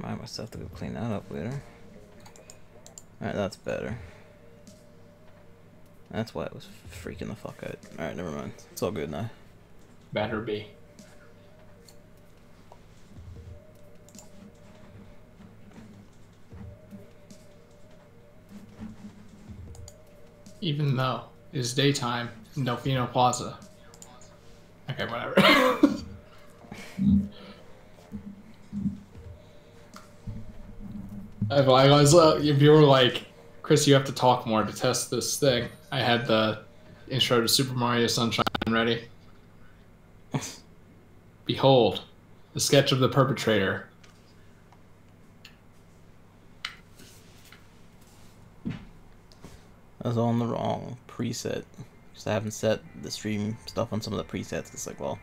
remind myself to go clean that up later. Alright, that's better. That's why it was freaking the fuck out. Alright, never mind. It's all good now. Better be. Even though it is daytime in Delfino Plaza. Okay, whatever. If you were like, Chris, you have to talk more to test this thing, I had the intro to Super Mario Sunshine ready. Behold, the sketch of the perpetrator. I was on the wrong preset. Because I haven't set the stream stuff on some of the presets. It's like, well,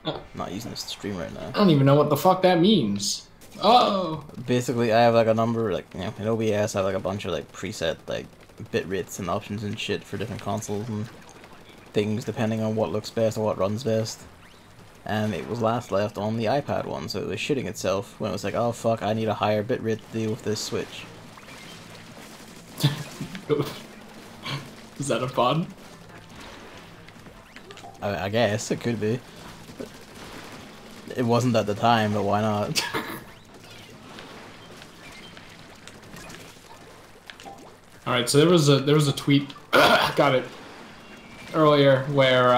I'm not using this to stream right now. I don't even know what the fuck that means. Oh! Basically, I have like a number, like, you know, in OBS I have like a bunch of like preset, like, bit rates and options and shit for different consoles and things depending on what looks best or what runs best. And it was last left on the iPad one, so it was shitting itself when it was like, oh fuck, I need a higher bitrate to deal with this Switch. Is that a pun? I guess it could be. It wasn't at the time, but why not? All right, so there was a tweet, got it, earlier where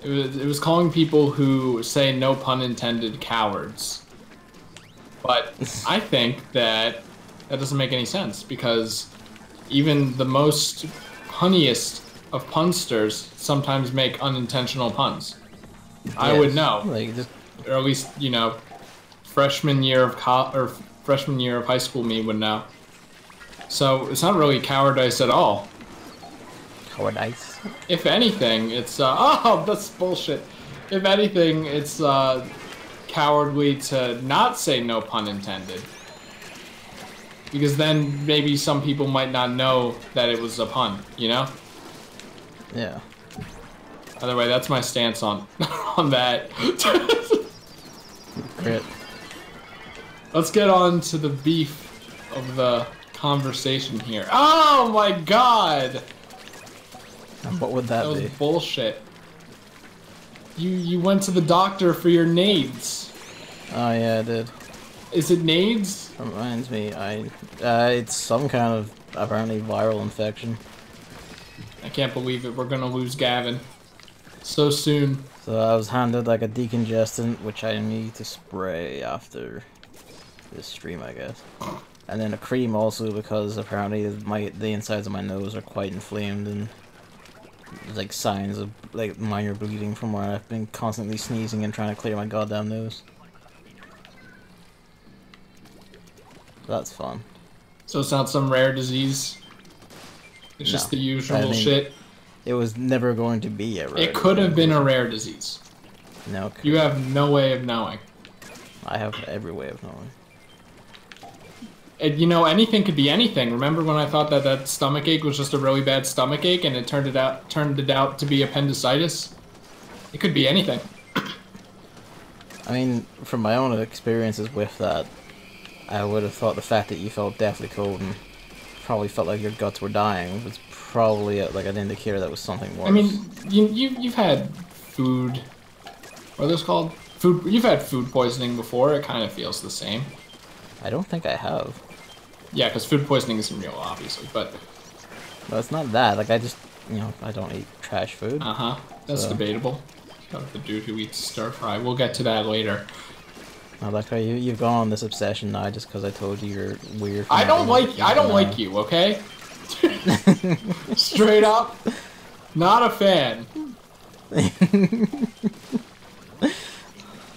it was calling people who say no pun intended cowards, but I think that doesn't make any sense because even the most punniest of punsters sometimes make unintentional puns. Yes. I would know, like or at least you know, freshman year of high school me would know. So it's not really cowardice at all. Cowardice. If anything, it's oh, that's bullshit. If anything, it's cowardly to not say no pun intended. Because then maybe some people might not know that it was a pun, you know? Yeah. By the way, that's my stance on on that. Great. Let's get on to the beef of the conversation here. Oh my god! And what would that be? That was bullshit. You went to the doctor for your NAIDS. Oh yeah, I did. Is it NAIDS? Reminds me, it's some kind of apparently viral infection. I can't believe it. We're gonna lose Gavin so soon. So I was handed like a decongestant, which I need to spray after this stream, I guess. And then a cream also because apparently the insides of my nose are quite inflamed and there's like signs of like minor bleeding from where I've been constantly sneezing and trying to clear my goddamn nose. That's fun. So it's not some rare disease? It's just the usual shit? It was never going to be a rare disease. It could have been a rare disease. No. You have no way of knowing. I have every way of knowing. And, you know, anything could be anything. Remember when I thought that stomach ache was just a really bad stomach ache and it turned it out to be appendicitis? It could be anything. I mean, from my own experiences with that, I would have thought the fact that you felt deathly cold and probably felt like your guts were dying was probably like an indicator that was something worse. I mean, you've had food. What are those called? Food. You've had food poisoning before. It kind of feels the same. I don't think I have. Yeah, because food poisoning isn't real, obviously, but... Well, it's not that. Like, I just, you know, I don't eat trash food. Uh-huh. That's debatable. Got the dude who eats stir-fry. We'll get to that later. I like how you've gone on this obsession now just because I told you you're weird. I don't like you, okay? Straight up. Not a fan.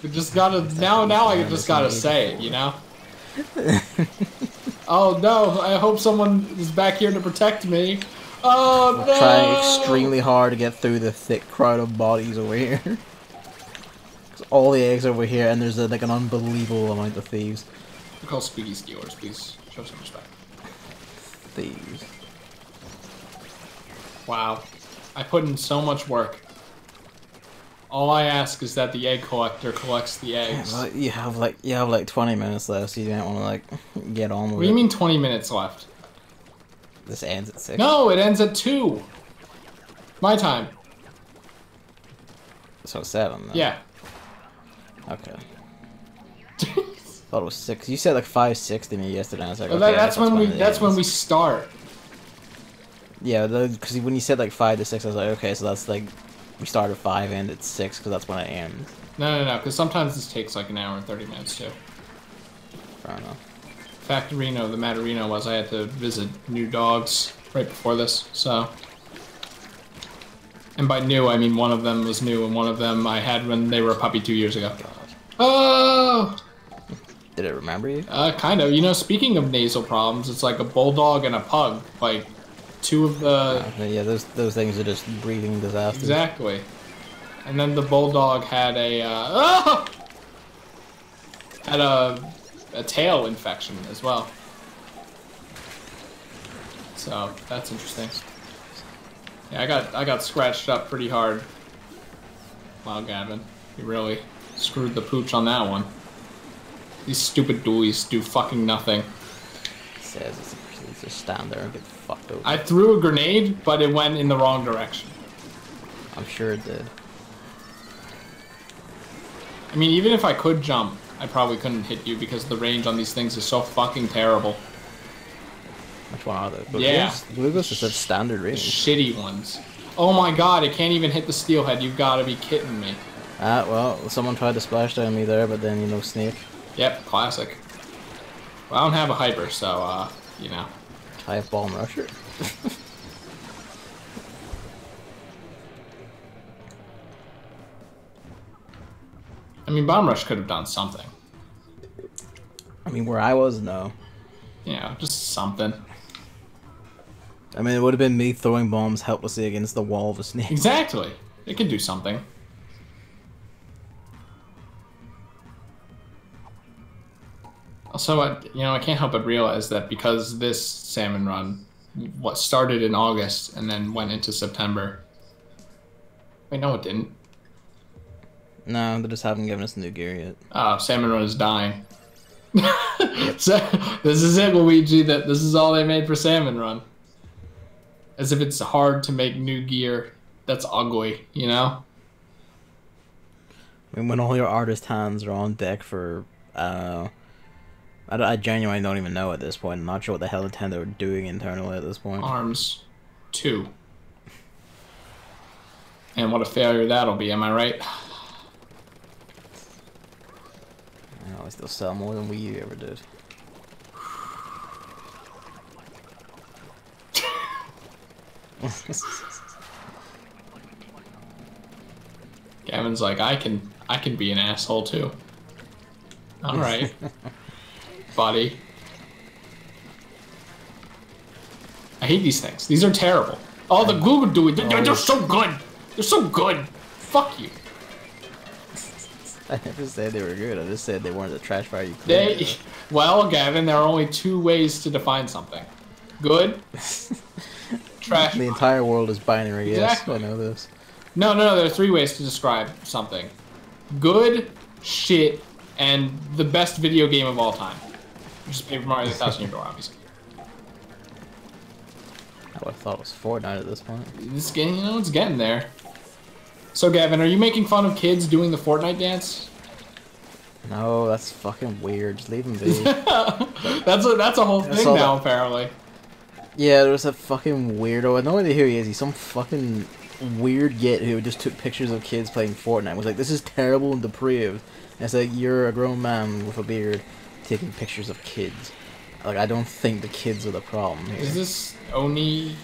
We just gotta... Now I just gotta say it, you know? Oh no, I hope someone is back here to protect me. Oh no! Trying extremely hard to get through the thick crowd of bodies over here. All the eggs over here, and there's like an unbelievable amount of thieves. We call squeaky stealers, please. Show some respect. Thieves. Wow. I put in so much work All I ask is that the egg collector collects the eggs. But you have like 20 minutes left, so you don't want to like get on with it. What do you mean 20 minutes left? This ends at 6. No, it ends at 2. My time. So 7. Then. Yeah. Okay. Thought it was 6. You said like 5:60 to me yesterday. I was like, Well, okay, that's when we start. Yeah, because when you said like 5 to 6, I was like, okay, so that's like we start at 5 and it's 6 because that's when it ends. No, because sometimes this takes like an hour and 30 minutes too. Fair enough. Factorino, the Matterino was I had to visit new dogs right before this, so. And by new, I mean one of them was new and one of them I had when they were a puppy 2 years ago. God. Oh! Did it remember you? Kind of. You know, speaking of nasal problems, it's like a bulldog and a pug. Like, two of the... Yeah, those things are just breathing disasters. Exactly. And then the bulldog had a, had a tail infection as well. So, that's interesting. Yeah, I got scratched up pretty hard. Wow, Gavin. You really screwed the pooch on that one. These stupid dualies do fucking nothing. It says it's just stand there and get fucked over. I threw a grenade, but it went in the wrong direction. I'm sure it did. I mean, even if I could jump, I probably couldn't hit you because the range on these things is so fucking terrible. Which one are they? Yeah. Blueghost is such standard The range. shitty ones. Oh my god, it can't even hit the steelhead. You've got to be kidding me. Ah, well, someone tried to splash down me there, but then, you know, snake. Yep, classic. Well, I don't have a hyper, so, you know. Hive bomb rusher. I mean, Bomb Rush could have done something. I mean, where I was, no. Yeah, just something. I mean, it would have been me throwing bombs helplessly against the wall of a snake. Exactly. It could do something. Also, I can't help but realize that because this salmon run, what started in August and then went into September. Wait, no, it didn't. No, they just haven't given us new gear yet. Salmon run is dying. So, this is it, Luigi. This is all they made for salmon run. As if it's hard to make new gear that's ugly, you know? I mean, when all your artist hands are on deck for, I genuinely don't even know at this point. I'm not sure what the hell Nintendo are doing internally at this point. Arms 2. And what a failure that'll be, am I right? I always still sell more than Wii U ever did. Gavin's like, I can be an asshole too. Alright. Buddy. I hate these things. These are terrible. Oh, the Google do it. They're so good. They're so good. Fuck you. I never said they were good. I just said they weren't the trash fire you could. Well, Gavin, there are only 2 ways to define something. Good. Trash. The entire world is binary. Exactly. Yes, I know this. No. There are 3 ways to describe something. Good, shit, and the best video game of all time. Which is Paper Mario: The Thousand Year Door, obviously. I would have thought it was Fortnite at this point. This game, it's getting there. So, Gavin, are you making fun of kids doing the Fortnite dance? No, that's fucking weird. Just leave them be. That's a whole thing now, apparently. Yeah, there's a fucking weirdo. I have no idea who he is. He's some fucking weird git who just took pictures of kids playing Fortnite. And was like, this is terrible and depraved. And it's like, you're a grown man with a beard taking pictures of kids. Like, I don't think the kids are the problem here. Is this Oni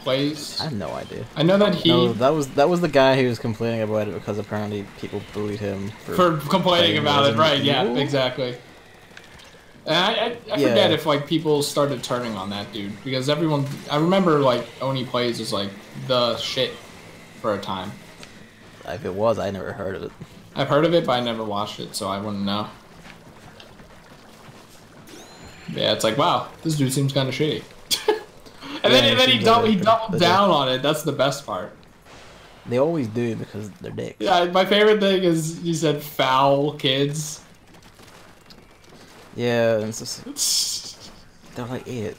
plays? I have no idea. I know that he... No, that was the guy who was complaining about it because apparently people bullied him for complaining about it, right, yeah, exactly. And I forget if, like, people started turning on that dude, because everyone... I remember, like, Oni Plays was, like, the shit for a time. If it was, I never heard of it. I've heard of it, but I never watched it, so I wouldn't know. Yeah, it's like, wow, this dude seems kind of shitty. And then he doubled down on it. That's the best part. They always do because they're dicks. Yeah, my favorite thing is you said foul kids. Yeah, and it's just, they're like 8.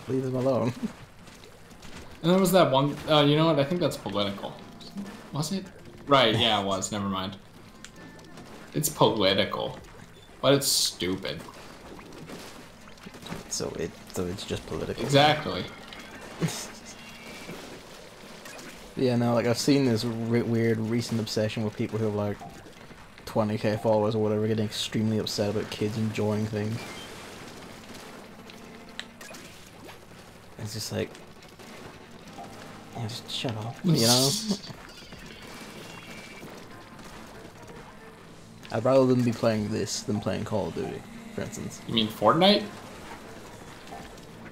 Leave them alone. And there was that one, you know what, I think that's political. Was it? Right, yeah, it was, never mind. It's political, but it's stupid. So it's just political. Exactly. Yeah, no, like I've seen this weird recent obsession with people who have like 20k followers or whatever getting extremely upset about kids enjoying things. It's just like, yeah, just shut up, you know? I'd rather them be playing this than playing Call of Duty, for instance. You mean Fortnite?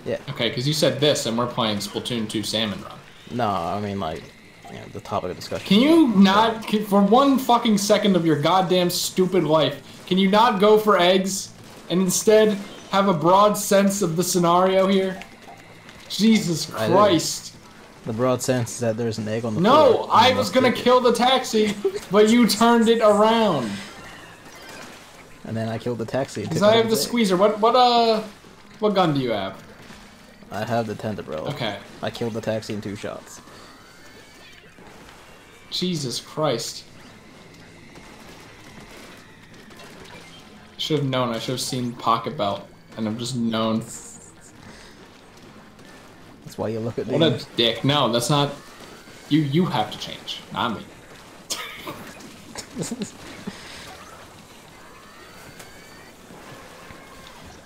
Yeah. Okay, because you said this and we're playing Splatoon 2 Salmon Run. No, I mean like, you know, the topic of discussion. Can you not, for one fucking second of your goddamn stupid life, can you not go for eggs and instead have a broad sense of the scenario here? Jesus Christ. The broad sense is that there's an egg on the floor. No, I was gonna kill the taxi, but you turned it around. And then I killed the taxi. Because I have the squeezer. What gun do you have? I have the tent umbrella. Okay. I killed the taxi in 2 shots. Jesus Christ. Should have known. I should have seen Pocket Belt, and I've just known. That's why you look at me. What a dick. No, that's not. You have to change, not me.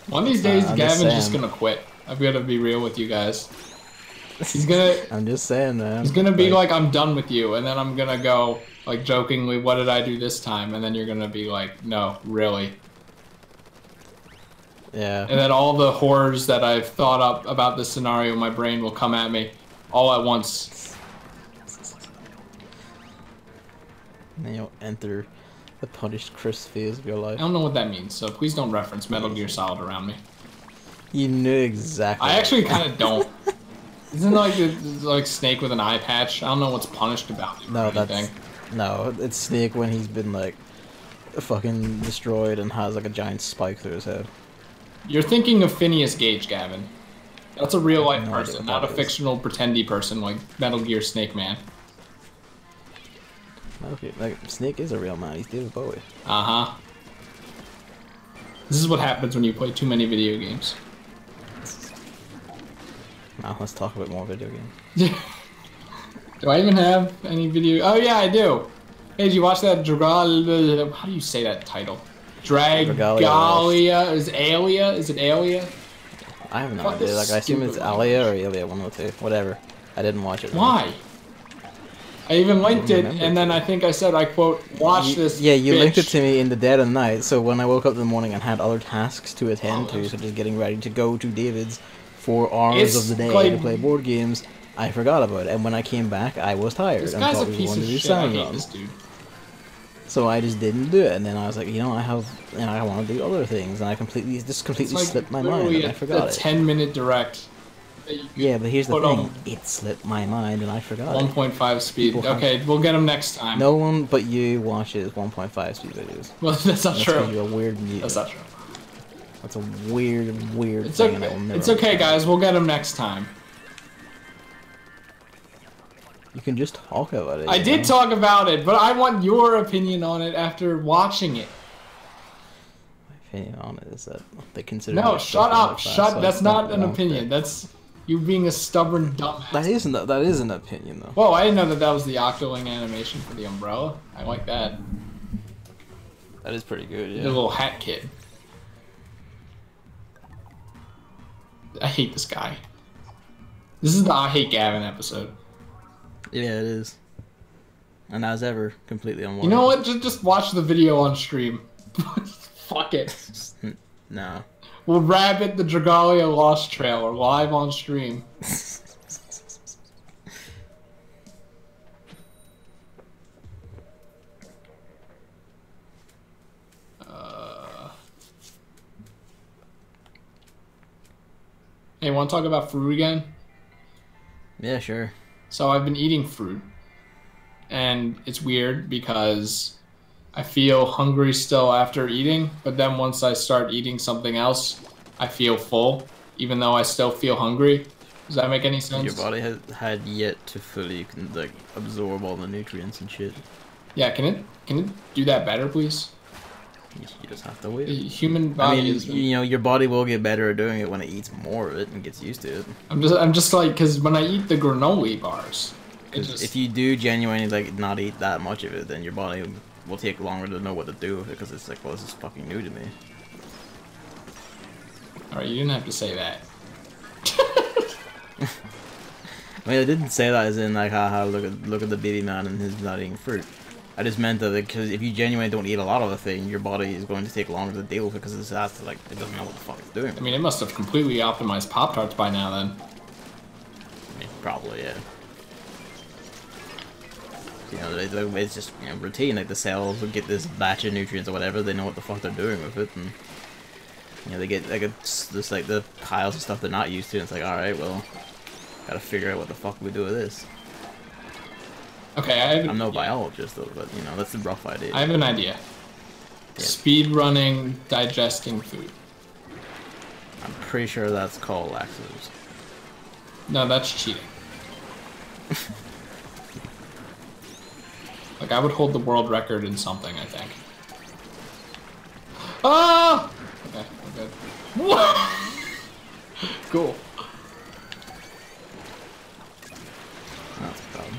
One of these days, Gavin's just gonna quit. I've got to be real with you guys. He's gonna. I'm just saying, man. He's gonna be like, I'm done with you, and then I'm gonna go, like, jokingly, what did I do this time? And then you're gonna be like, no, really. Yeah. And then all the horrors that I've thought up about this scenario in my brain will come at me all at once. And then you'll enter the punished Chris phase of your life. I don't know what that means, so please don't reference Metal Gear Solid around me. You knew exactly. I actually kind of don't. Isn't it like Snake with an eye patch? I don't know what's punished about it. No, it's Snake when he's been like fucking destroyed and has like a giant spike through his head. You're thinking of Phineas Gage, Gavin. That's a real life person, not a fictional pretendy person like Metal Gear Snake Man. Okay, like Snake is a real man. He's David Bowie. Uh-huh. This is what happens when you play too many video games. Now let's talk about more video games. Do I even have any video? Oh yeah, I do. Hey, did you watch that Dragalia? How do you say that title? Dragalia? Is Alia? Is it Alia? I have no idea. Like I assume it's Alia or Alia, one of the two. Whatever. I didn't watch it. Why? I even linked it, and then I think I said, I quote, watch this. Yeah, you bitch. linked it to me in the dead of night. So when I woke up in the morning and had other tasks to attend to, such as getting ready to go to David's for hours of the day like, to play board games, I forgot about it. And when I came back, I was tired and thought we wanted to do Salmon Run. So I just didn't do it. And then I was like, you know, I want to do other things, and I completely slipped my mind and I forgot it. 10-minute direct. Yeah, but here's the thing. It slipped my mind and I forgot 1.5 speed. Okay, we'll get them next time. No one but you watches 1.5 speed videos. Well, that's not true. You're a weird mutant. That's not true. That's a weird it's thing. Okay. It's okay, guys. We'll get them next time. You can just talk about it. I did talk about it, but I want your opinion on it after watching it. My opinion on it is that they consider. No, shut up. That's not an opinion. That's you being a stubborn dumbass. That is an opinion though. Whoa, I didn't know that was the Octoling animation for the umbrella. I like that. That is pretty good, yeah. The little hat kid. I hate this guy. This is the I Hate Gavin episode. Yeah, it is. And as ever, completely unwarranted. You know what? Just watch the video on stream. Fuck it. No. We'll rabbit the Dragalia Lost trailer live on stream. Hey, want to talk about fruit again? Yeah, sure. So I've been eating fruit, and it's weird because I feel hungry still after eating, but then once I start eating something else, I feel full, even though I still feel hungry. Does that make any sense? Your body had yet to fully like absorb all the nutrients and shit. Yeah, can it do that better, please? You just have to wait. The human body I mean, is. you know, your body will get better at doing it when it eats more of it and gets used to it. I'm just like, because when I eat the granola bars, Because if you do genuinely like not eat that much of it, then your body will take longer to know what to do with it. Because it's like, well, this is fucking new to me. All right, you didn't have to say that. I mean, I didn't say that as in like, haha, look at the baby man and his not eating fruit. I just meant that because if you genuinely don't eat a lot of the thing, your body is going to take longer to deal with it because it has to, like, it doesn't know what the fuck it's doing. I mean, it must have completely optimized Pop-Tarts by now then. I mean, probably, yeah. You know, it's just, you know, routine. Like the cells will get this batch of nutrients or whatever. They know what the fuck they're doing with it, and you know they get like this like the piles of stuff they're not used to. And it's like, all right, well, gotta figure out what the fuck we do with this. Okay, I'm no biologist though, but you know that's a rough idea. I have an idea. Yeah. Speed running, digesting food. I'm pretty sure that's called laxatives. No, that's cheating. Like, I would hold the world record in something, I think. Ah! Okay, we're good. Cool. That's a problem.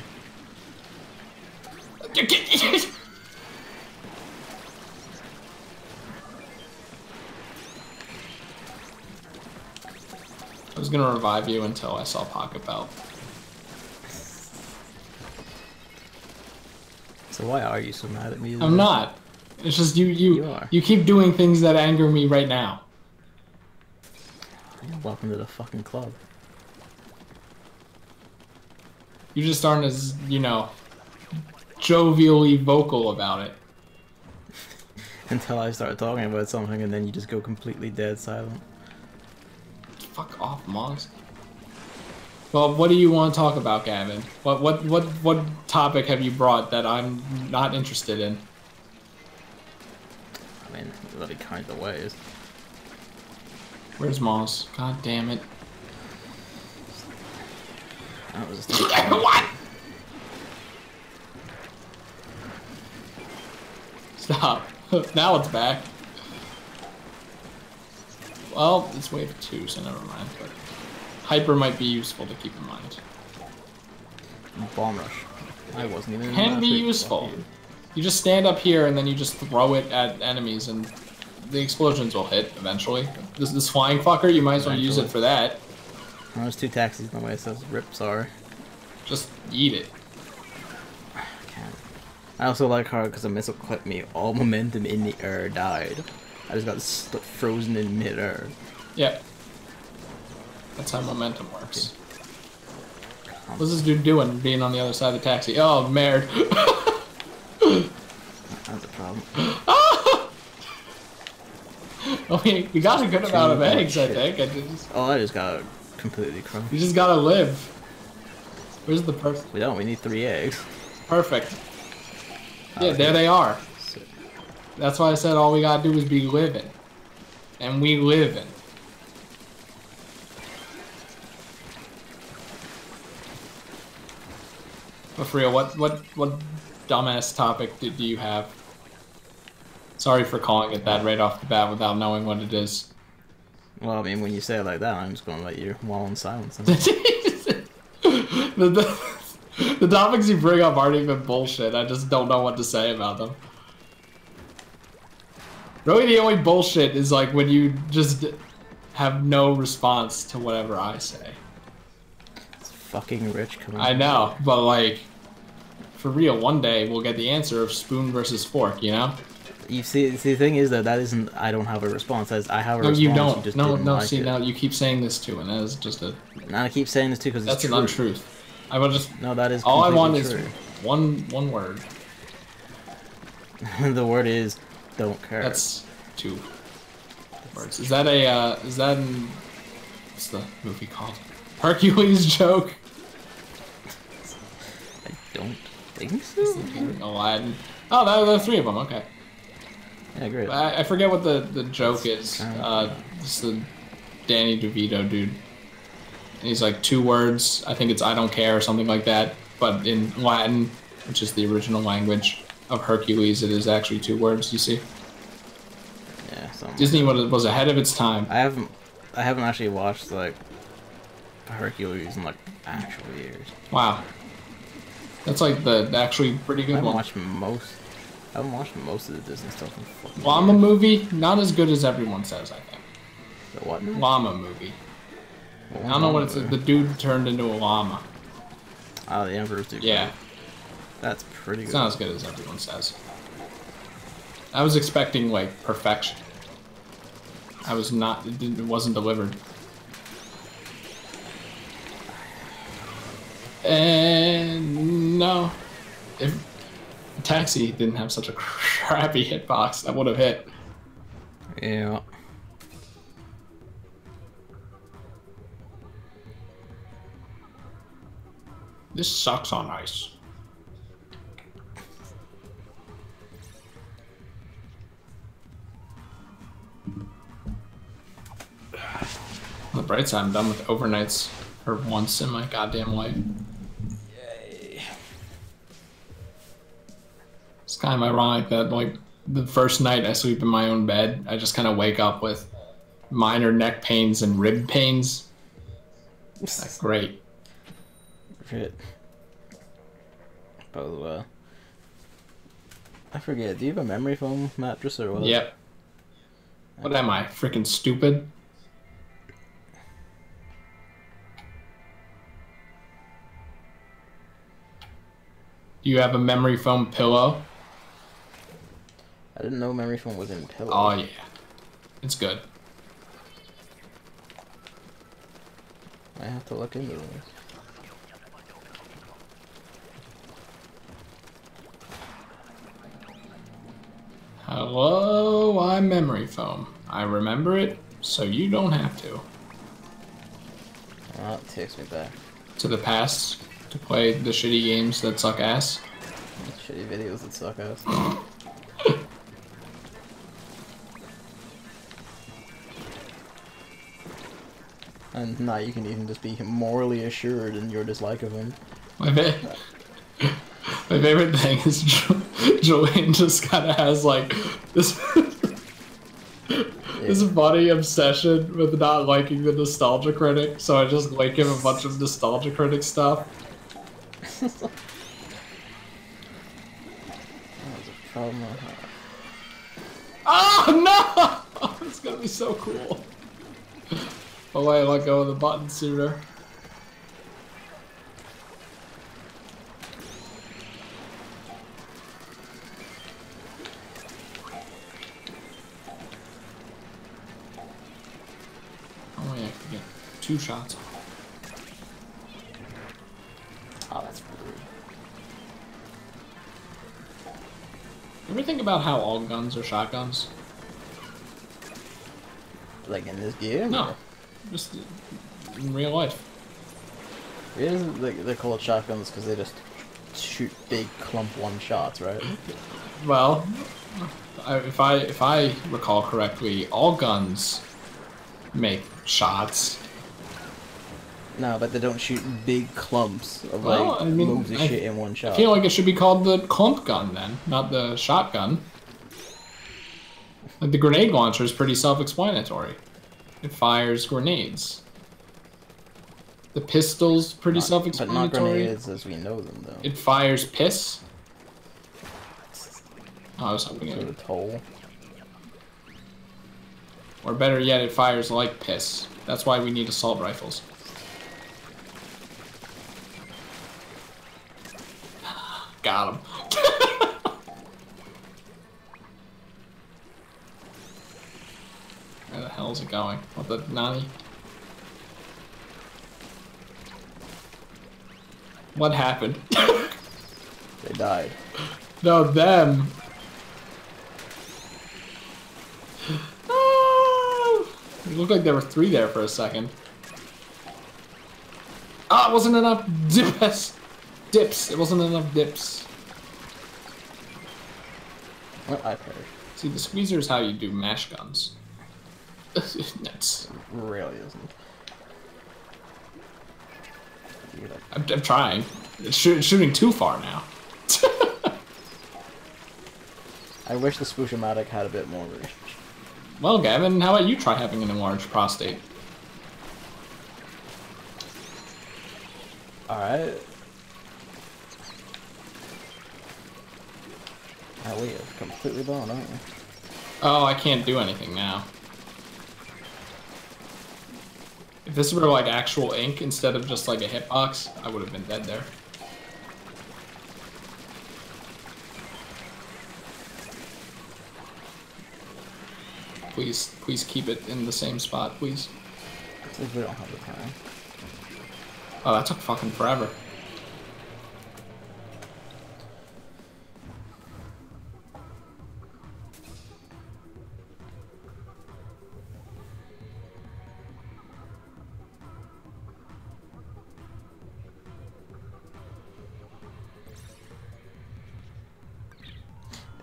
I was gonna revive you until I saw Pocket Belt. So why are you so mad at me? I'm not. It's just you keep doing things that anger me right now. Welcome to the fucking club. You just aren't as, you know, jovially vocal about it. Until I start talking about something and then you just go completely dead silent. Fuck off, Moz. Well, what do you want to talk about, Gavin? What topic have you brought that I'm not interested in? I mean, really kind of ways. Where's Moz? God damn it. That was What? Stop. Now it's back. Well, it's wave 2, so never mind. But Hyper might be useful to keep in mind. Bomb rush. I wasn't even. Can be useful. You just stand up here and then you just throw it at enemies and the explosions will hit eventually. This flying fucker, you might as well use it for that. Oh, there's 2 taxis in the way, it says rip, sorry. Just eat it. I can't. I also like how, because a missile clipped me, all momentum in the air died. I just got frozen in mid-air. Yep. That's how momentum works. What's this dude doing, being on the other side of the taxi? Oh, merd. That's a problem. I mean, we got a good amount of eggs, I think. I just got completely crushed. You just gotta live. Where's the person? We don't, we need 3 eggs. Perfect. Yeah, there they are. That's why I said all we gotta do is be living. And we living. But for real, what dumbass topic do you have? Sorry for calling it that right off the bat without knowing what it is. Well, I mean, when you say it like that, I'm just gonna let you wallow in silence. The topics you bring up aren't even bullshit. I just don't know what to say about them. Really, the only bullshit is like when you just have no response to whatever I say. It's fucking rich coming. I know, but like, for real, one day we'll get the answer of spoon versus fork, you know? You see, the thing is that isn't. I don't have a response. I have a response. You don't. You just no. like See, it. now you keep saying this too, and that is just a. And I keep saying this too because That's it's an true. untruth. I will just. No, that is. All I want true. is one word. The word is, don't care. That's 2 words. Is that a? Is that an? What's the movie called? Hercules joke. I don't. Think so? Aladdin. Oh, there are 3 of them. Okay. Yeah, great. I forget what the joke is. It's the Danny DeVito dude. And he's like 2 words. I think it's "I don't care" or something like that. But in Latin, which is the original language of Hercules, it is actually 2 words. You see? Yeah. Disney was ahead of its time. I haven't actually watched like Hercules in like actual years. Wow. That's like the actually pretty good one. I haven't watched most of the Disney stuff in fucking Llama years. movie, not as good as everyone says, I think. The what now? Llama movie. I don't know what it's. The dude turned into a llama. Oh, the Emperor's Duke. Yeah. That's pretty good. It's not as good as everyone says. I was expecting, like, perfection. I was not. It wasn't delivered. And no. If Taxi didn't have such a crappy hitbox, that would have hit. Yeah. This sucks on ice. On the bright side, I'm done with overnights for once in my goddamn life. Yay. It's kind of ironic that, like, the first night I sleep in my own bed, I just kind of wake up with minor neck pains and rib pains. That's great. Shit. But, I forget, do you have a memory foam mattress or what? Yep. What am I, freaking stupid? Do you have a memory foam pillow? I didn't know memory foam was in pillow. Oh yeah, it's good. I have to look into this. Hello, I'm memory foam. I remember it, so you don't have to. Oh, it takes me back. To the past, to play the shitty games that suck ass. Shitty videos that suck ass. And now you can even just be morally assured in your dislike of him. My favorite thing is Julian just kind of has like this this funny obsession with not liking the Nostalgia Critic, so I just link him a bunch of Nostalgia Critic stuff. That was a problem I had. Oh no! It's gonna be so cool. Oh wait, I let go of the button sooner. Oh yeah, I can get 2 shots. Oh, that's rude. You ever think about how all guns are shotguns? Like in this game? No, or- just in real life. It isn't like they're called shotguns because they just shoot big clump one shots, right? Well, if I recall correctly, all guns make shots. No, but they don't shoot big clumps of Well, like I mean, loads of shit in one shot. I feel like it should be called the clump gun then, not the shotgun. Like the grenade launcher is pretty self-explanatory. It fires grenades. The pistol's pretty But not self-explanatory. grenades as we know them, though. It fires piss. Oh, I was hoping Sort it. of toll. Or better yet, it fires like piss. That's why we need assault rifles. Got him. Where the hell is it going? What the Nani? What happened? They died. No, them. Oh! It looked like there were 3 there for a second. Ah, it wasn't enough dips. Dips. It wasn't enough dips. Well, I perished. See, the squeezer is how you do mash guns. That's... Really isn't. I'm trying. It's shooting too far now. I wish the Spoosh-O-Matic had a bit more reach. Well, Gavin, how about you try having an enlarged prostate? Alright. Oh, we are completely blown, aren't we? Oh, I can't do anything now. If this were like actual ink instead of just like a hitbox, I would have been dead there. Please keep it in the same spot, please. If we don't have the time. Oh, that took fucking forever.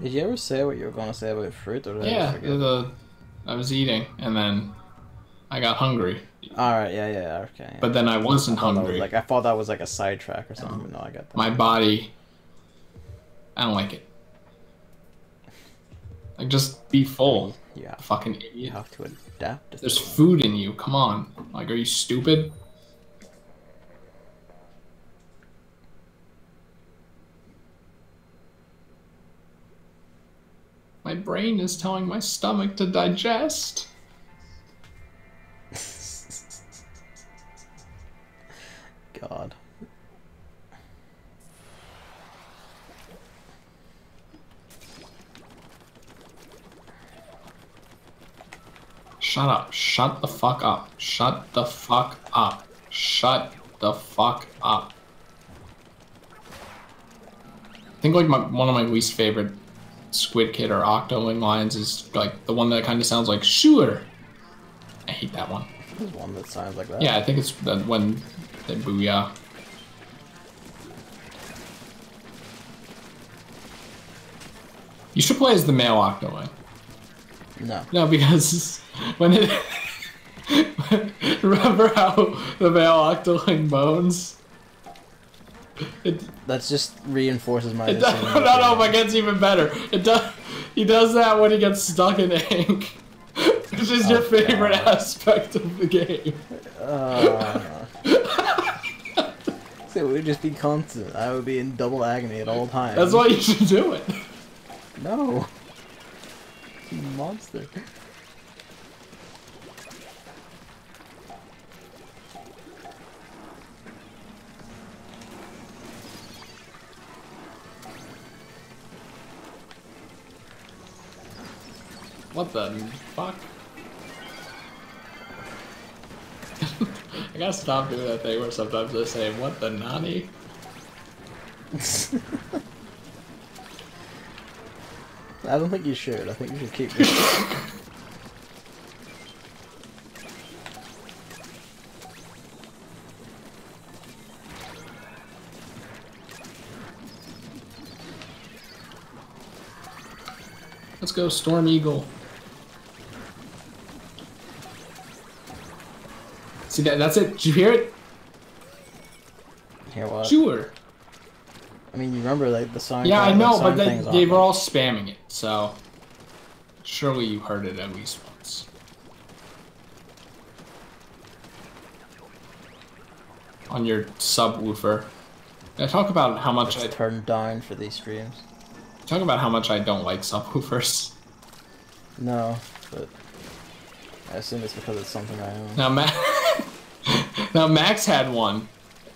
Did you ever say what you were going to say about fruit, or did I just forget? I was eating, and then I got hungry. Alright, yeah, okay. Yeah. But then I wasn't hungry. I thought that was like a sidetrack or something. No, I got that. My body, I don't like it. Like, just be full. Yeah. Fucking idiot. You have to adapt. There's food in you. Come on. Like, are you stupid? My brain is telling my stomach to digest. God. Shut up. Shut the fuck up. Shut the fuck up. Shut the fuck up. I think like one of my least favorite Squid Kid or Octoling lines is like the one that kind of sounds like sure. I hate that one. There's one that sounds like that. Yeah, I think it's when they booyah. You should play as the male Octoling. No. No, because when it... Remember how the male Octoling moans? That just reinforces my decision. No, but it gets even better. He does that when he gets stuck in ink. Which is your favorite aspect of the game. So it would just be constant. I would be in double agony at all times. That's why you should do it. No. You monster. What the fuck? I gotta stop doing that thing where sometimes I say, what the nani? I don't think you should. I think you should keep this. Let's go, Storm Eagle. See, that's it. Did you hear it? Hear what? Sure. I mean, you remember like the song? Yeah, I know, but they were all spamming it, so surely you heard it at least once. On your subwoofer. I talk about how much I turn down for these streams. Talk about how much I don't like subwoofers. No, but I assume it's because it's something I own. Now Max had one,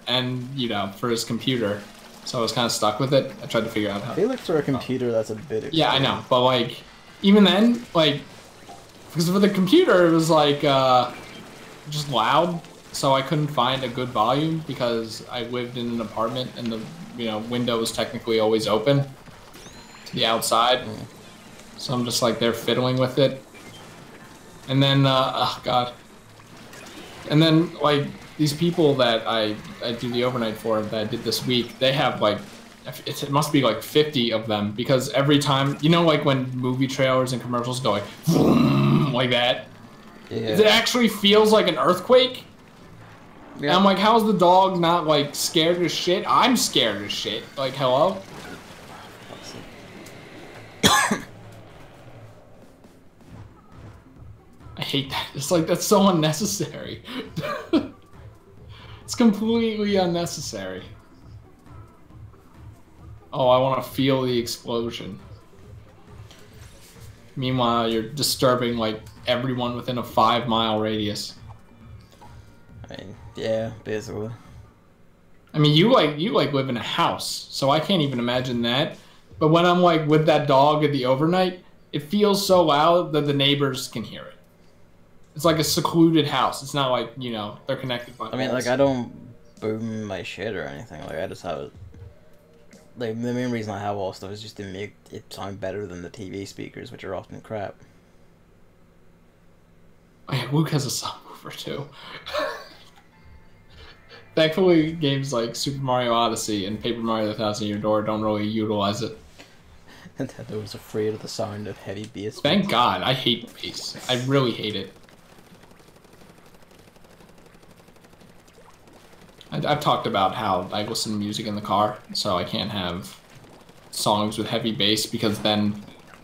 and you know, for his computer, so I was kind of stuck with it. I tried to figure out how. I feel like for a computer, that's a bit extreme. Yeah, I know, but like, even then, like, because for the computer, it was like just loud, so I couldn't find a good volume because I lived in an apartment and the window was technically always open to the outside. So I'm just like there fiddling with it. And then, oh god. And then like these people that I do the overnight for that I did this week, they have like It must be like 50 of them because every time, you know, like when movie trailers and commercials go like, vroom, like that. Yeah. It actually feels like an earthquake. Yeah. And I'm like, how's the dog not like scared as shit? I'm scared as shit. Like, hello? I hate that. It's like, that's so unnecessary. It's completely unnecessary. Oh, I want to feel the explosion. Meanwhile, you're disturbing like everyone within a 5-mile radius. I mean, yeah, basically. I mean, you live in a house, so I can't even imagine that. But when I'm like with that dog at the overnight, it feels so loud that the neighbors can hear it. It's like a secluded house. It's not like, you know, they're connected by I mean, walls. like, I don't boom my shit or anything. Like, I just have it. Like, the main reason I have all stuff is just to make it sound better than the TV speakers, which are often crap. Oh yeah, Luke has a subwoofer too. Thankfully, games like Super Mario Odyssey and Paper Mario: The Thousand Year Door don't really utilize it. Nintendo was afraid of the sound of heavy bass. Thank God, I hate bass. I really hate it. I've talked about how I listen to music in the car, so I can't have songs with heavy bass because then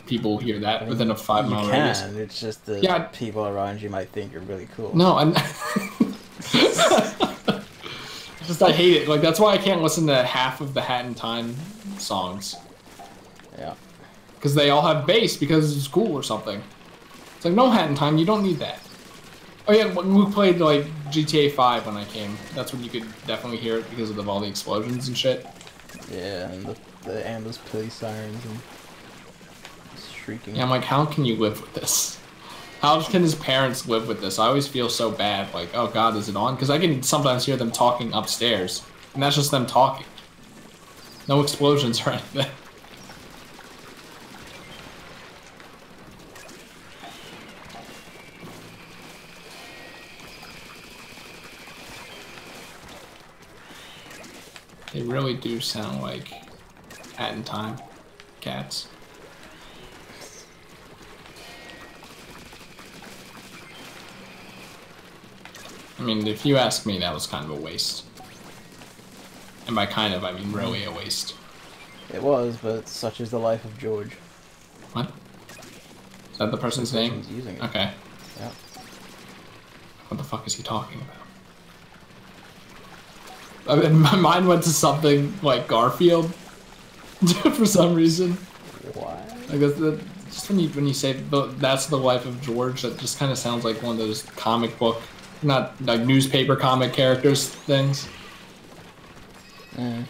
people hear that within a 5-mile radius. You can, it's just the people around you might think you're really cool. No, I'm... I hate it. Like, that's why I can't listen to half of the Hat in Time songs. Yeah. Because they all have bass because it's cool or something. It's like, no, Hat in Time, you don't need that. Oh yeah, when we played like GTA 5 when I came, that's when you could definitely hear it because of all the explosions and shit. Yeah, and the endless police sirens and shrieking. Yeah, I'm like, how can you live with this? How can his parents live with this? I always feel so bad, like, oh god, is it on? Because I can sometimes hear them talking upstairs, and that's just them talking. No explosions or anything. They really do sound like Hat in Time cats. I mean, if you ask me, that was kind of a waste. And by kind of, I mean really a waste. It was, but such is the life of George. What? Is that the person's name? Using it. Okay. Yeah. What the fuck is he talking about? I mean, my mind went to something like Garfield for some reason. Why? I guess just when you say that's the life of George, that just kind of sounds like one of those comic book, not like newspaper comic characters things. Mm.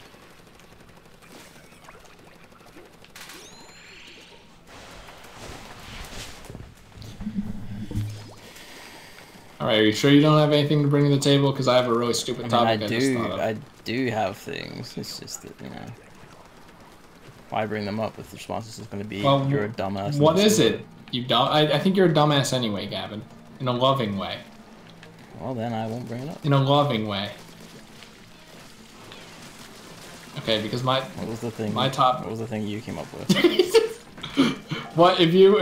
Alright, are you sure you don't have anything to bring to the table? Because I have a really stupid topic I just thought of. I do have things. It's just that, you know, why bring them up if the response is going to be, well, you're a dumbass? What is it? You dumb? I think you're a dumbass anyway, Gavin. In a loving way. Well, then I won't bring it up. In a loving way. Okay, because what was the thing? What was the thing you came up with? What if you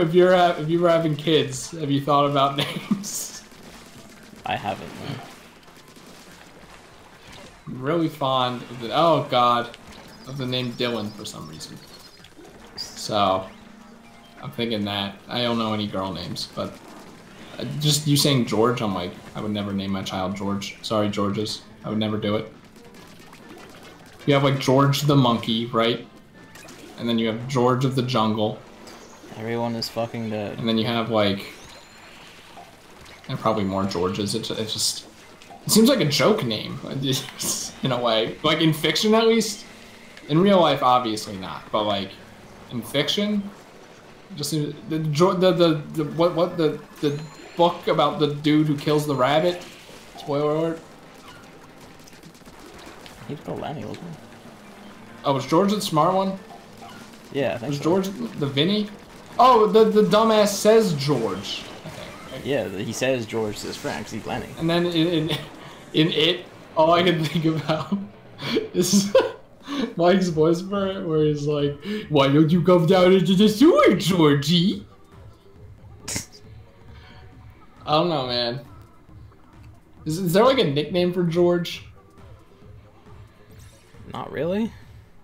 were having kids? Have you thought about names? I haven't. No. I'm really fond of the of the name Dylan for some reason. So I'm thinking that I don't know any girl names, but just you saying George, I'm like, I would never name my child George. Sorry, Georges, I would never do it. You have like George the monkey, right? And then you have George of the jungle. Everyone is fucking dead. And then you have like, and probably more Georges. It seems like a joke name in a way. Like in fiction, at least. In real life, obviously not. But like in fiction, just the book about the dude who kills the rabbit. Spoiler alert. He's called Lanny, wasn't he? Oh, was George the smart one? Yeah, I think was so. George the Vinny? Oh, the dumbass says George. Okay. Yeah, he says George to his friend because he's Lenny. And then in it, all I can think about is Mike's voice for it, where he's like, "Why don't you come down into the sewer, Georgie?" I don't know, man. Is there like a nickname for George? Not really.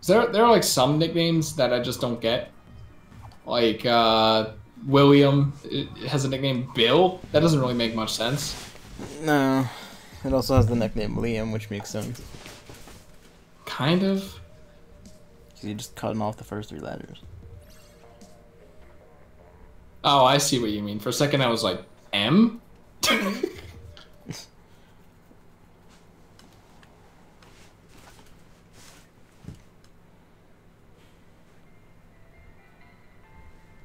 There are like some nicknames that I just don't get. Like William has a nickname Bill. That doesn't really make much sense. No. It also has the nickname Liam, which makes sense. Kind of. Because you're just cutting off the first 3 letters. Oh, I see what you mean. For a second I was like, M?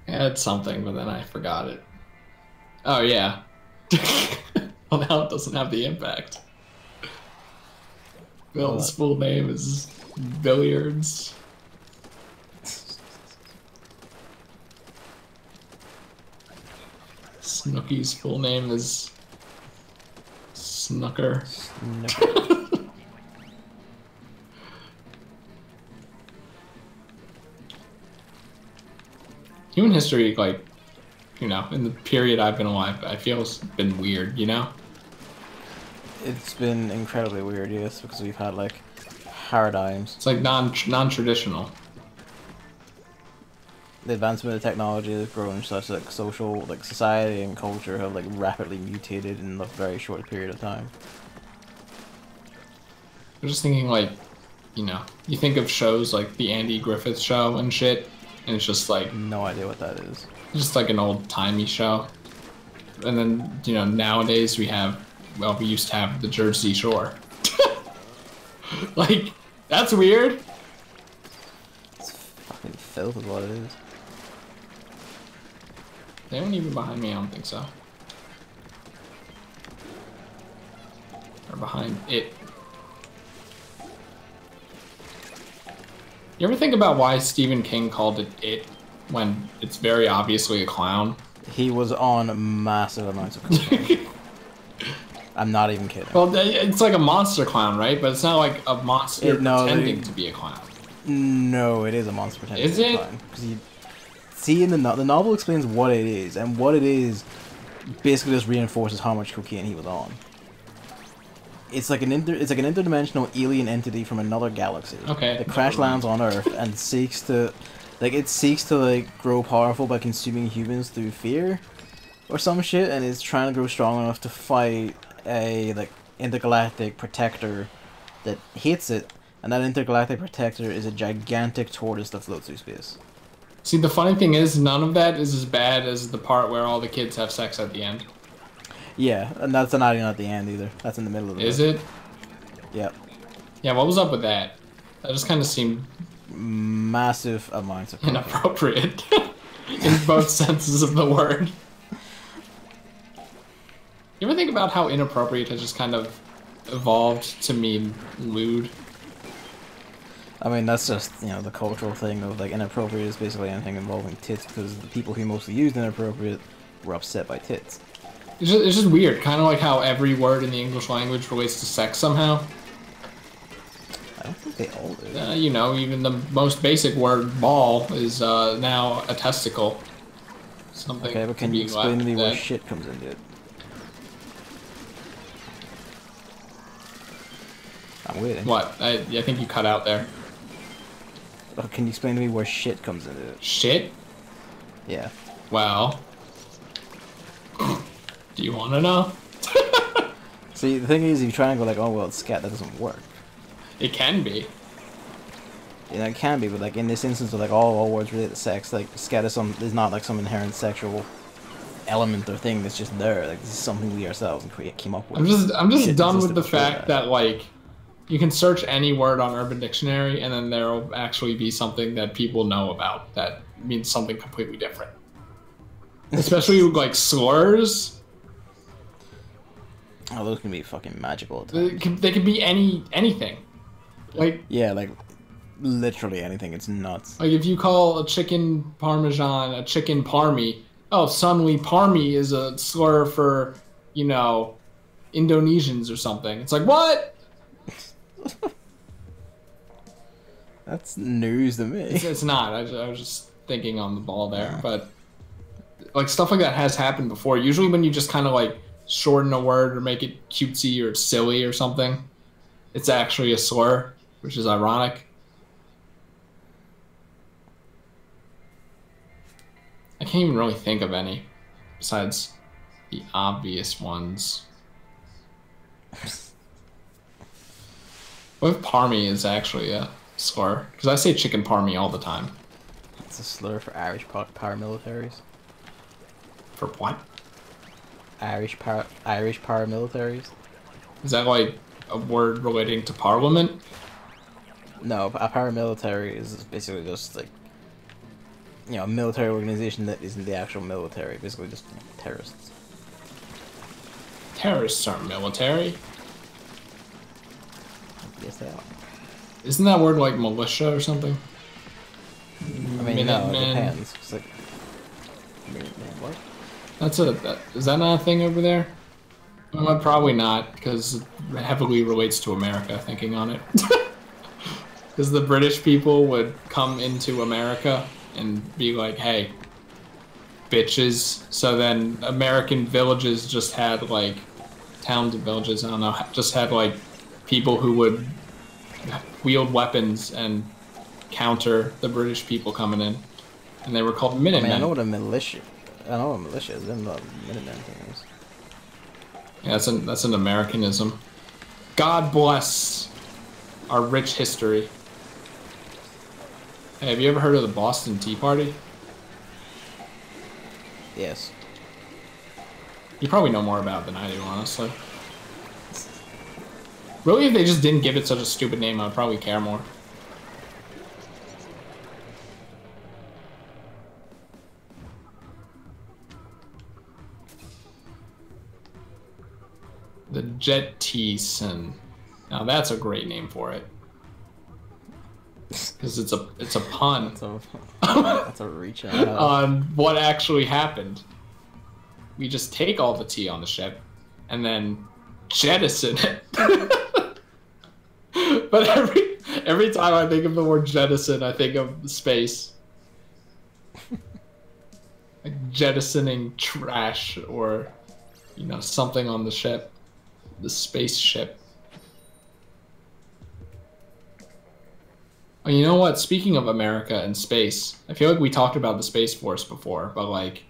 I had something, but then I forgot it. Oh, yeah. Well, now it doesn't have the impact. Bill's full name is Billiards. Snooky's full name is Snooker. Human history, like, you know, in the period I've been alive, I feel it's been weird, you know? It's been incredibly weird, yes, because we've had, like, paradigms. It's like non-traditional. The advancement of technology has grown such that social, like, society and culture have, like, rapidly mutated in a very short period of time. I'm just thinking, like, you know, you think of shows like the Andy Griffith Show and shit, and it's just like... No idea what that is. Just like an old-timey show. And then, you know, nowadays we have, well, we used to have the Jersey Shore. Like, that's weird. It's fucking filth is what it is. They weren't even behind me, I don't think so. Or behind it. You ever think about why Stephen King called it It when it's very obviously a clown? He was on massive amounts of cocaine. I'm not even kidding. Well, it's like a monster clown, right? But it's not like a monster pretending to be a clown. No, it is a monster pretending to be a clown. Is it? You see, in the novel explains what it is, and what it is basically just reinforces how much cocaine he was on. It's like an interdimensional alien entity from another galaxy. Okay. That crash lands on Earth and seeks to grow powerful by consuming humans through fear, or some shit, and it's trying to grow strong enough to fight a like intergalactic protector that hates it, and that intergalactic protector is a gigantic tortoise that floats through space. See, the funny thing is, none of that is as bad as the part where all the kids have sex at the end. Yeah, and that's not even at the end either. That's in the middle of the Is it? Yep. Yeah, what was up with that? That just kind of seemed... massive amounts of inappropriate. In both senses of the word. You ever think about how inappropriate has just kind of evolved to mean lewd? I mean, that's just, you know, the cultural thing of, like, inappropriate is basically anything involving tits, because the people who mostly used inappropriate were upset by tits. It's just weird, kind of like how every word in the English language relates to sex somehow. I don't think they all do. You know, even the most basic word, ball, is now a testicle. Something. Okay, but can you explain to me where shit comes into it? I'm waiting. What? I think you cut out there. Oh, can you explain to me where shit comes into it? Shit? Yeah. Well... Do you want to know? See, the thing is, if you try and go like, oh, well, it's scat, that doesn't work. It can be. You know, it can be, but like in this instance of like all words related to sex, like scat is not like some inherent sexual element or thing that's just there. Like this is something we ourselves came up with. I'm just done with the fact that like you can search any word on Urban Dictionary and then there'll actually be something that people know about that means something completely different. Especially like slurs. Oh, those can be fucking magical. They can be anything. Like yeah, like literally anything. It's nuts. Like if you call a chicken parmesan a chicken parmy, oh, suddenly parmy is a slur for, you know, Indonesians or something. It's like, what? That's news to me. It's not. I was just thinking on the ball there, but like stuff like that has happened before. Usually when you just kind of like shorten a word or make it cutesy or silly or something, it's actually a slur, which is ironic. I can't even really think of any besides the obvious ones. What if parmy is actually a slur? Because I say chicken parmy all the time. It's a slur for Irish paramilitaries. For what? Irish paramilitaries. Is that like a word relating to Parliament? No, a paramilitary is basically just like, you know, a military organization that isn't the actual military. Basically just terrorists. Terrorists aren't military. Yes, they are. Isn't that word like militia or something? I mean, no, it depends. It's like, what? Is that not a thing over there? Well, probably not, because it heavily relates to America, thinking on it. Because the British people would come into America and be like, hey, bitches. So then American villages just had like, towns and villages, I don't know, just had like people who would wield weapons and counter the British people coming in. And they were called Minutemen. I mean, I know what a militia is, then the Minutemen thing is. Yeah, that's an Americanism. God bless our rich history. Hey, have you ever heard of the Boston Tea Party? Yes. You probably know more about it than I do, honestly. Really, if they just didn't give it such a stupid name, I would probably care more. The Jettison. Now that's a great name for it. Because it's a pun. That's a reach out. On what actually happened. We just take all the tea on the ship and then jettison it. But every time I think of the word jettison, I think of space. Like jettisoning trash or, you know, something on the ship. The spaceship. Oh, you know what? Speaking of America and space, I feel like we talked about the Space Force before, but like,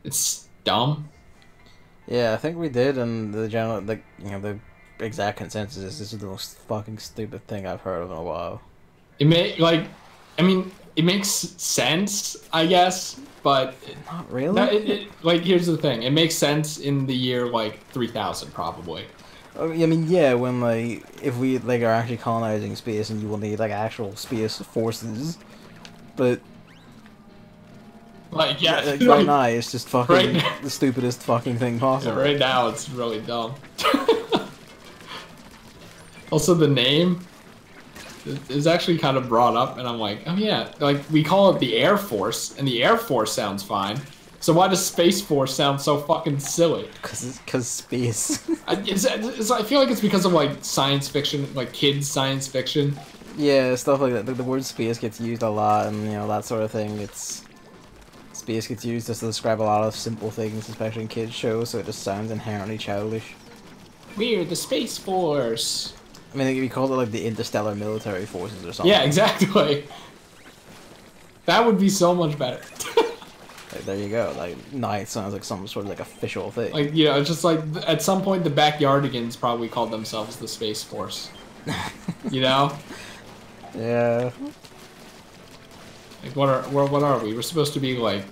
it's dumb. Yeah, I think we did, and the general, like, you know, the exact consensus is this is the most fucking stupid thing I've heard of in a while. It makes sense, I guess, but not really. Like, here's the thing: it makes sense in the year like 3000, probably. I mean, yeah, when like if we like are actually colonizing space, and you will need like actual space forces, but like yeah, like, right now it's just fucking right the stupidest fucking thing possible. Yeah, right now it's really dumb. Also, the name is actually kind of brought up, and I'm like, oh yeah, like we call it the Air Force, and the Air Force sounds fine. So why does Space Force sound so fucking silly? Cause space. I feel like it's because of like science fiction, like kids science fiction. Yeah, stuff like that. The word space gets used a lot, and you know that sort of thing. Space gets used just to describe a lot of simple things, especially in kids shows. So it just sounds inherently childish. We're the Space Force. I mean, we called it like the interstellar military forces or something. Yeah, exactly. That would be so much better. Like, there you go. Like, now it sounds like some sort of like official thing. Like, you know, it's just like at some point the Backyardigans probably called themselves the Space Force. You know? Yeah. Like, what are we? We're supposed to be like,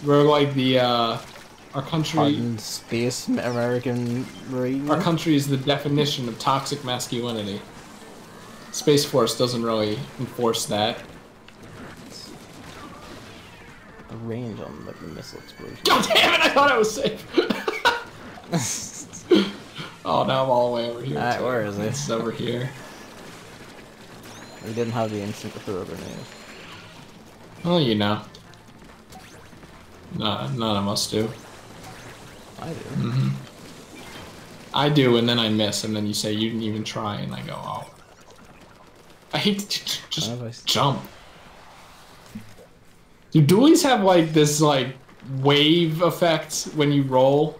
we're like the our country. Hardened space American Marine. Our country is the definition of toxic masculinity. Space Force doesn't really enforce that. The range on like the missile explosion. God damn it! I thought I was safe. Oh, now I'm all the way over here. Alright, where is it? It's over here. We didn't have the instinct to throw a grenade. Well, you know. None of us do. I do. Mm-hmm. I do, and then I miss, and then you say you didn't even try, and I go, oh. I hate to just jump. Do dualies have like this like wave effect when you roll?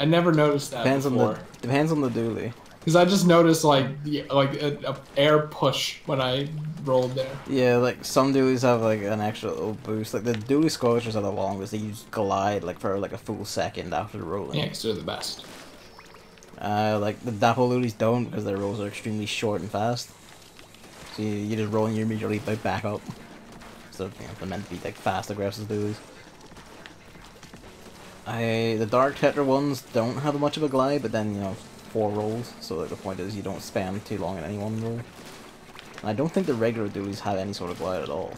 I never noticed that before. Depends on the dually. Because I just noticed like a air push when I rolled there. Yeah, like some dualies have like an extra little boost. Like the dually scorchers are the longest. They use glide like for like a full second after rolling. Yeah, because they're the best. Like the dapple dualies don't because their rolls are extremely short and fast. So you just roll and you immediately back up. So you know, they're meant to be like fast aggressive dualies. The Dark Tetra ones don't have much of a glide, but then, you know, 4 rolls, so like, the point is you don't spam too long in any one roll. And I don't think the regular dualies have any sort of glide at all.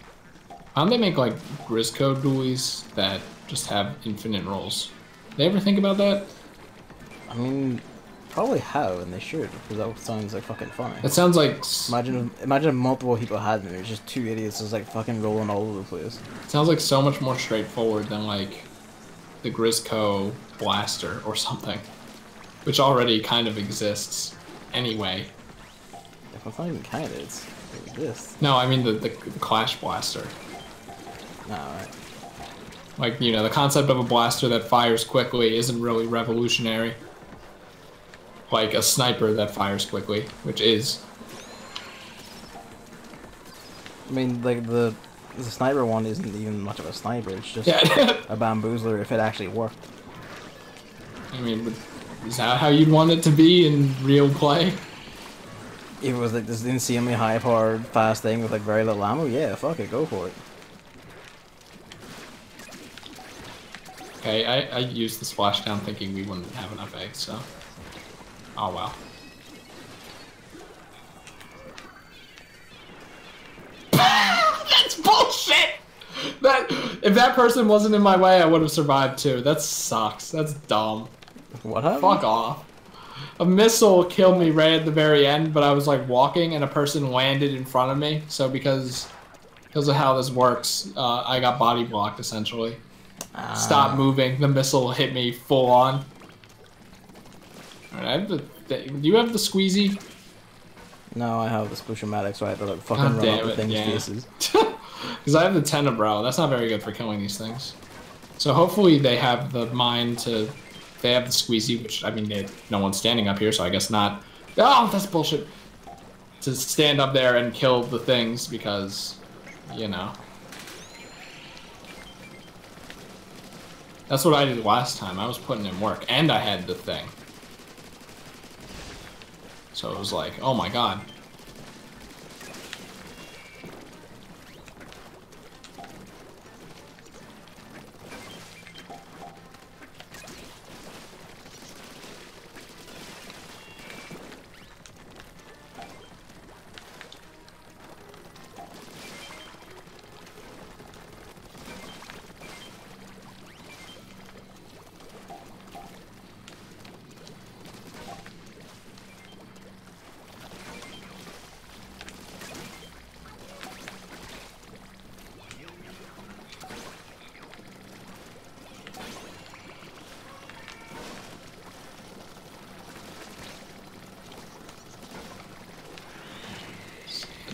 Why don't they make like Grisco dualies that just have infinite rolls? They ever think about that? I mean, probably have, and they should, because that sounds like fucking funny. It sounds like... Imagine if multiple people had them, it was just 2 idiots just like fucking rolling all over the place. It sounds like so much more straightforward than like the Grisco blaster or something, which already kind of exists anyway. If it's not even kind of, it exists. No, I mean the Clash blaster. No, right. Like, you know, the concept of a blaster that fires quickly isn't really revolutionary. Like a sniper that fires quickly, which is. I mean, like the sniper one isn't even much of a sniper, it's just a bamboozler if it actually worked. I mean, is that how you'd want it to be in real play? If it was like this insanely high-powered, fast thing with like very little ammo, yeah, fuck it, go for it. Okay, I used the splashdown thinking we wouldn't have enough eggs, so... Oh, well. That's bullshit! If that person wasn't in my way, I would have survived too. That sucks. That's dumb. What happened? Fuck off. A missile killed me right at the very end, but I was like walking and a person landed in front of me. So because of how this works, I got body blocked essentially. Stop moving. The missile hit me full on. Alright, I have do you have the squeezy? No, I have the squishomatic, so I have to like fucking run up the thing's faces. Because I have the Tenebro. That's not very good for killing these things. So hopefully they have the mind to... They have the squeezy, which, I mean, no one's standing up here, so I guess not. Oh, that's bullshit. To stand up there and kill the things, because, you know. That's what I did last time. I was putting in work, and I had the thing. So it was like, oh my god.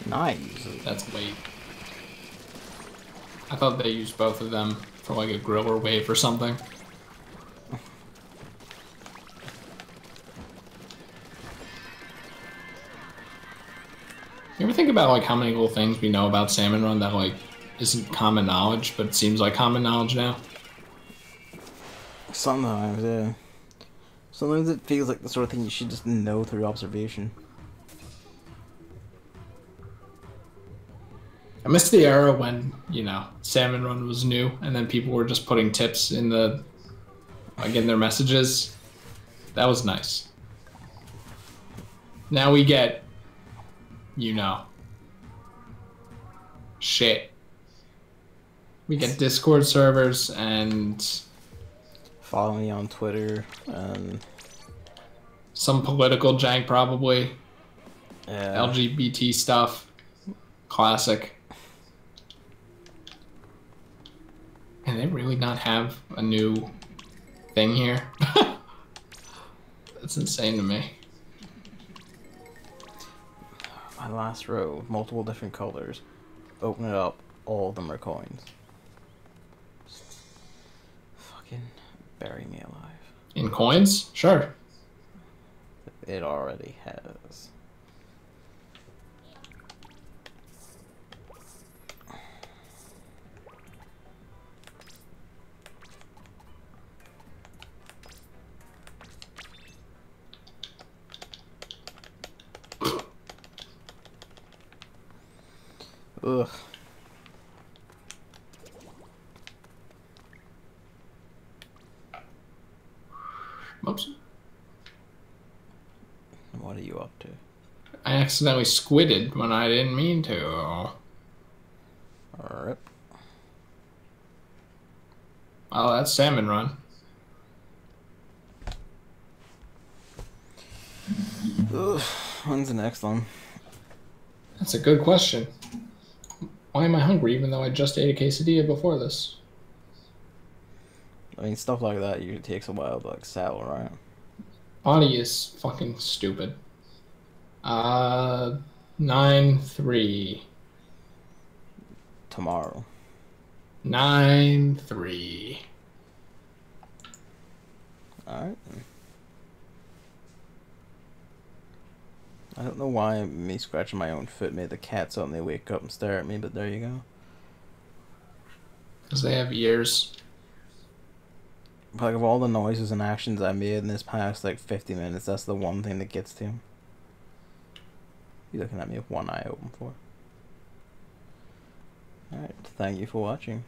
Nice. That's weight. I thought they used both of them for like a griller wave or something. You ever think about like how many little things we know about Salmon Run that like isn't common knowledge, but it seems like common knowledge now? Sometimes, yeah. Sometimes it feels like the sort of thing you should just know through observation. I missed the era when, you know, Salmon Run was new, and then people were just putting tips in the, like, in their messages. That was nice. Now we get, you know, shit. We get Discord servers and... Follow me on Twitter, and... some political jank, probably. Yeah. LGBT stuff. Classic. Can they really not have a new thing here? That's insane to me. My last row, multiple different colors. Open it up, all of them are coins. Fucking bury me alive. In coins? Sure. It already has. Ugh. Oops. What are you up to? I accidentally squidded when I didn't mean to. Alright. Oh, that's Salmon Run. Ugh. When's the next one? That's a good question. Why am I hungry even though I just ate a quesadilla before this? I mean, stuff like that usually takes a while to like settle, right? Body is fucking stupid. 9-3. Tomorrow. 9-3. Alright. I don't know why me scratching my own foot made the cat suddenly wake up and stare at me, but there you go. Because they have ears. Like, of all the noises and actions I made in this past, like, 50 minutes, that's the one thing that gets to him. He's looking at me with one eye open for. Alright, thank you for watching.